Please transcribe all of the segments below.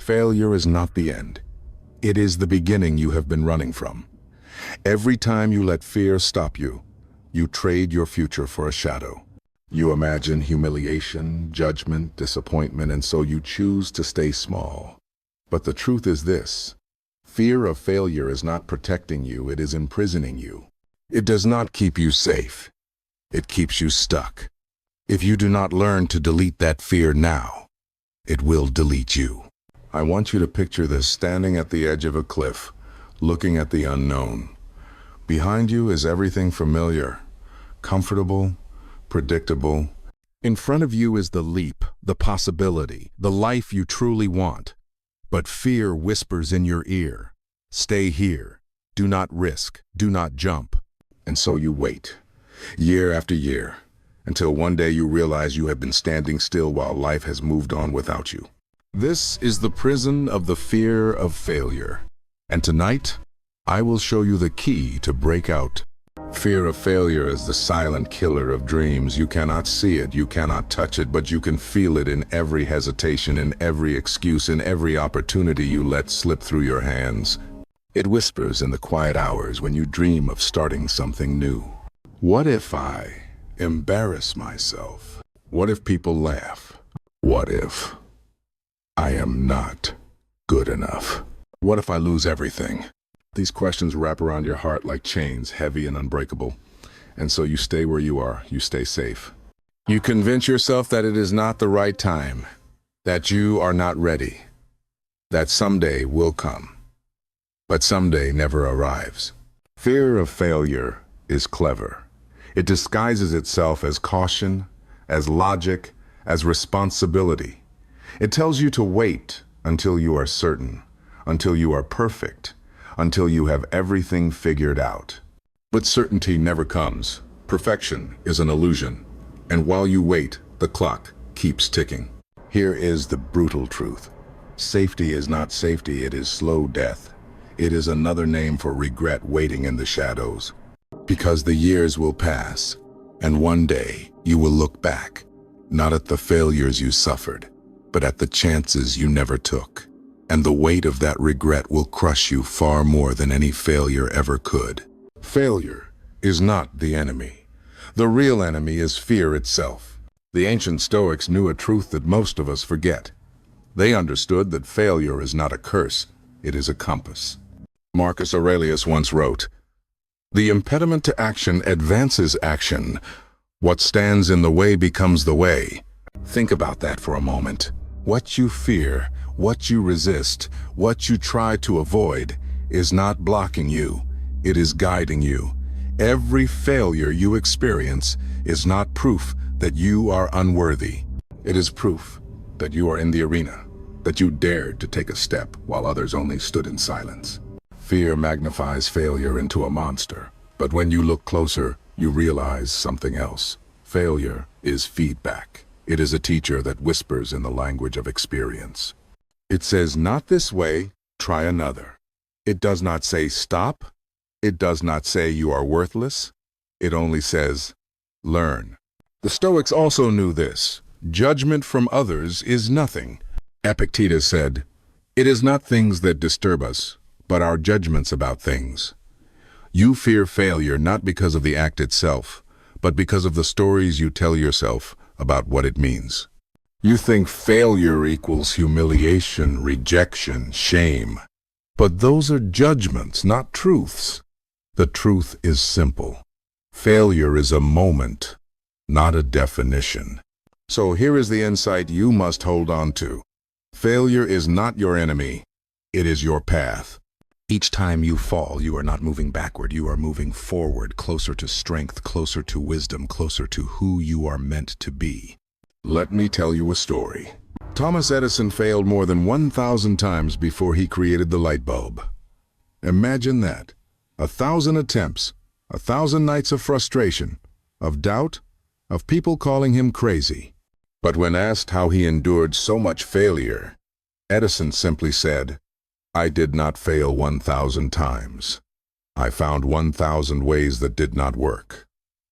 Failure is not the end. It is the beginning you have been running from. Every time you let fear stop you, you trade your future for a shadow. You imagine humiliation, judgment, disappointment, and so you choose to stay small. But the truth is this: fear of failure is not protecting you, it is imprisoning you. It does not keep you safe. It keeps you stuck. If you do not learn to delete that fear now, it will delete you. I want you to picture this: standing at the edge of a cliff, looking at the unknown. Behind you is everything familiar, comfortable, predictable. In front of you is the leap, the possibility, the life you truly want. But fear whispers in your ear, "Stay here. Do not risk. Do not jump." And so you wait, year after year, until one day you realize you have been standing still while life has moved on without you. This is the prison of the fear of failure. And tonight, I will show you the key to break out. Fear of failure is the silent killer of dreams. You cannot see it, you cannot touch it, but you can feel it in every hesitation, in every excuse, in every opportunity you let slip through your hands. It whispers in the quiet hours when you dream of starting something new. What if I embarrass myself? What if people laugh? What if I am not good enough? What if I lose everything? These questions wrap around your heart like chains, heavy and unbreakable. And so you stay where you are, you stay safe. You convince yourself that it is not the right time, that you are not ready, that someday will come. But someday never arrives. Fear of failure is clever. It disguises itself as caution, as logic, as responsibility. It tells you to wait until you are certain, until you are perfect, until you have everything figured out. But certainty never comes. Perfection is an illusion. And while you wait, the clock keeps ticking. Here is the brutal truth. Safety is not safety, it is slow death. It is another name for regret waiting in the shadows. Because the years will pass, and one day you will look back, not at the failures you suffered, but at the chances you never took. And the weight of that regret will crush you far more than any failure ever could. Failure is not the enemy. The real enemy is fear itself. The ancient Stoics knew a truth that most of us forget. They understood that failure is not a curse, it is a compass. Marcus Aurelius once wrote, "The impediment to action advances action. What stands in the way becomes the way." Think about that for a moment. What you fear, what you resist, what you try to avoid, is not blocking you, it is guiding you. Every failure you experience is not proof that you are unworthy. It is proof that you are in the arena, that you dared to take a step while others only stood in silence. Fear magnifies failure into a monster, but when you look closer, you realize something else. Failure is feedback. It is a teacher that whispers in the language of experience. It says, "Not this way, try another." It does not say stop. It does not say you are worthless. It only says, learn. The Stoics also knew this. Judgment from others is nothing. Epictetus said, "It is not things that disturb us, but our judgments about things." You fear failure not because of the act itself, but because of the stories you tell yourself about what it means. You think failure equals humiliation, rejection, shame. But those are judgments, not truths. The truth is simple. Failure is a moment, not a definition. So here is the insight you must hold on to. Failure is not your enemy. It is your path. Each time you fall, you are not moving backward. You are moving forward, closer to strength, closer to wisdom, closer to who you are meant to be. Let me tell you a story. Thomas Edison failed more than 1,000 times before he created the light bulb. Imagine that. 1,000 attempts, 1,000 nights of frustration, of doubt, of people calling him crazy. But when asked how he endured so much failure, Edison simply said, "I did not fail 1,000 times. I found 1,000 ways that did not work."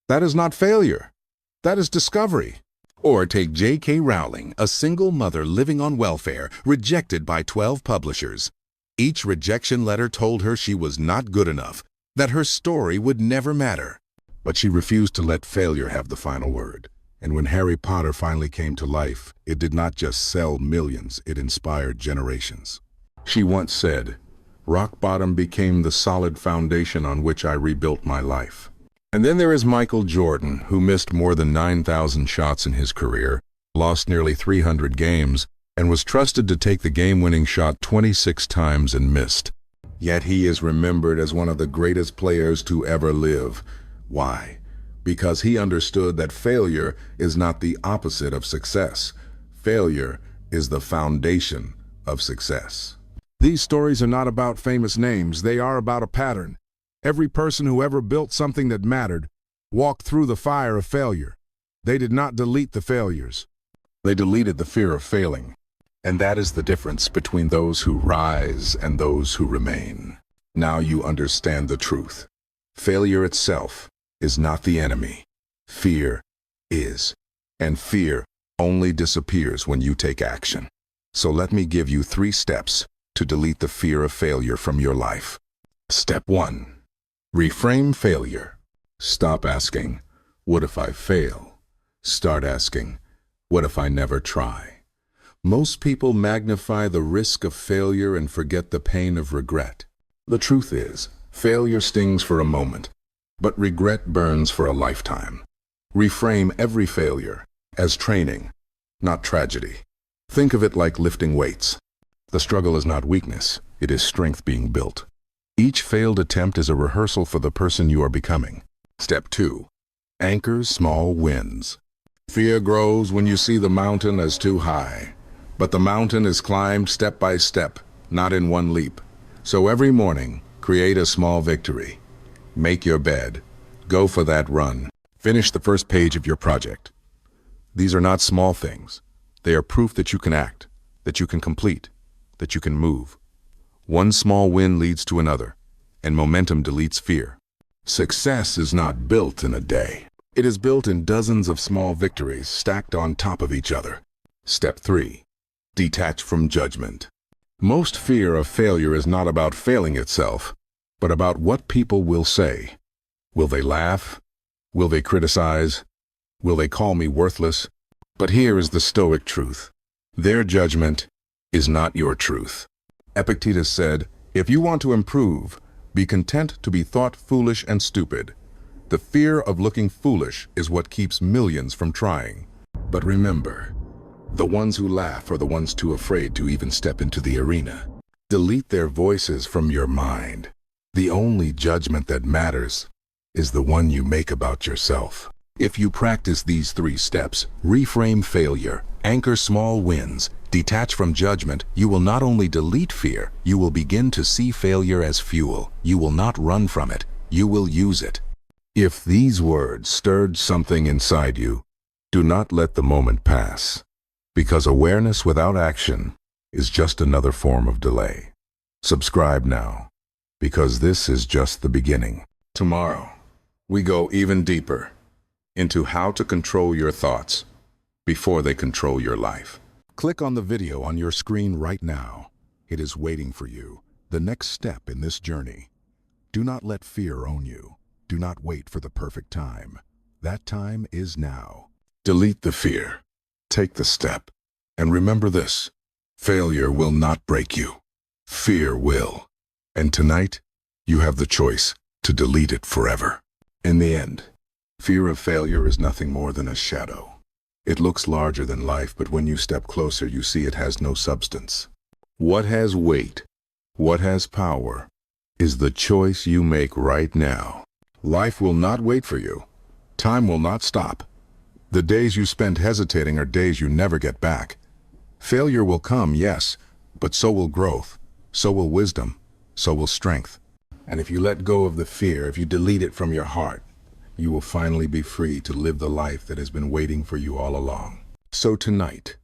That is not failure. That is discovery. Or take J.K. Rowling, a single mother living on welfare, rejected by 12 publishers. Each rejection letter told her she was not good enough, that her story would never matter. But she refused to let failure have the final word. And when Harry Potter finally came to life, it did not just sell millions, it inspired generations. She once said, "Rock bottom became the solid foundation on which I rebuilt my life." And then there is Michael Jordan, who missed more than 9,000 shots in his career, lost nearly 300 games, and was trusted to take the game-winning shot 26 times and missed. Yet he is remembered as one of the greatest players to ever live. Why? Because he understood that failure is not the opposite of success. Failure is the foundation of success. These stories are not about famous names, they are about a pattern. Every person who ever built something that mattered walked through the fire of failure. They did not delete the failures. They deleted the fear of failing. And that is the difference between those who rise and those who remain. Now you understand the truth. Failure itself is not the enemy. Fear is. And fear only disappears when you take action. So let me give you 3 steps to delete the fear of failure from your life. Step 1. Reframe failure. Stop asking, "What if I fail?" Start asking, "What if I never try?" Most people magnify the risk of failure and forget the pain of regret. The truth is, failure stings for a moment, but regret burns for a lifetime. Reframe every failure as training, not tragedy. Think of it like lifting weights. The struggle is not weakness, it is strength being built. Each failed attempt is a rehearsal for the person you are becoming. Step 2. Anchor small wins. Fear grows when you see the mountain as too high. But the mountain is climbed step by step, not in one leap. So every morning, create a small victory. Make your bed. Go for that run. Finish the first page of your project. These are not small things. They are proof that you can act, that you can complete, that you can move. One small win leads to another, and momentum deletes fear. Success is not built in a day. It is built in dozens of small victories stacked on top of each other. Step 3. Detach from judgment. Most fear of failure is not about failing itself, but about what people will say. Will they laugh? Will they criticize? Will they call me worthless? But here is the Stoic truth. Their judgment is not your truth. Epictetus said, "If you want to improve, be content to be thought foolish and stupid. The fear of looking foolish is what keeps millions from trying." But remember, the ones who laugh are the ones too afraid to even step into the arena. Delete their voices from your mind. The only judgment that matters is the one you make about yourself. If you practice these 3 steps, reframe failure, anchor small wins, detach from judgment, you will not only delete fear, you will begin to see failure as fuel. You will not run from it, you will use it. If these words stirred something inside you, do not let the moment pass, because awareness without action is just another form of delay. Subscribe now, because this is just the beginning. Tomorrow, we go even deeper into how to control your thoughts before they control your life. Click on the video on your screen right now. It is waiting for you, the next step in this journey. Do not let fear own you. Do not wait for the perfect time. That time is now. Delete the fear. Take the step. And remember this: failure will not break you. Fear will. And tonight, you have the choice to delete it forever. In the end, fear of failure is nothing more than a shadow. It looks larger than life, but when you step closer, you see it has no substance. What has weight, what has power, is the choice you make right now. Life will not wait for you. Time will not stop. The days you spend hesitating are days you never get back. Failure will come, yes, but so will growth, so will wisdom, so will strength. And if you let go of the fear, if you delete it from your heart, you will finally be free to live the life that has been waiting for you all along. So tonight,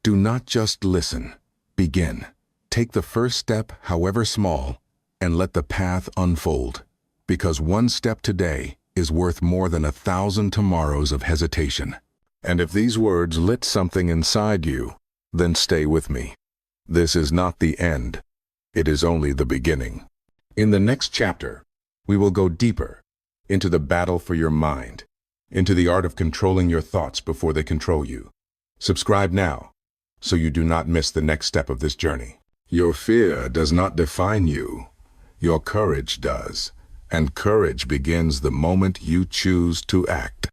do not just listen. Begin. Take the first step, however small, and let the path unfold. Because one step today is worth more than 1,000 tomorrows of hesitation. And if these words lit something inside you, then stay with me. This is not the end. It is only the beginning. In the next chapter, we will go deeper into the battle for your mind, into the art of controlling your thoughts before they control you. Subscribe now, so you do not miss the next step of this journey. Your fear does not define you. Your courage does. And courage begins the moment you choose to act.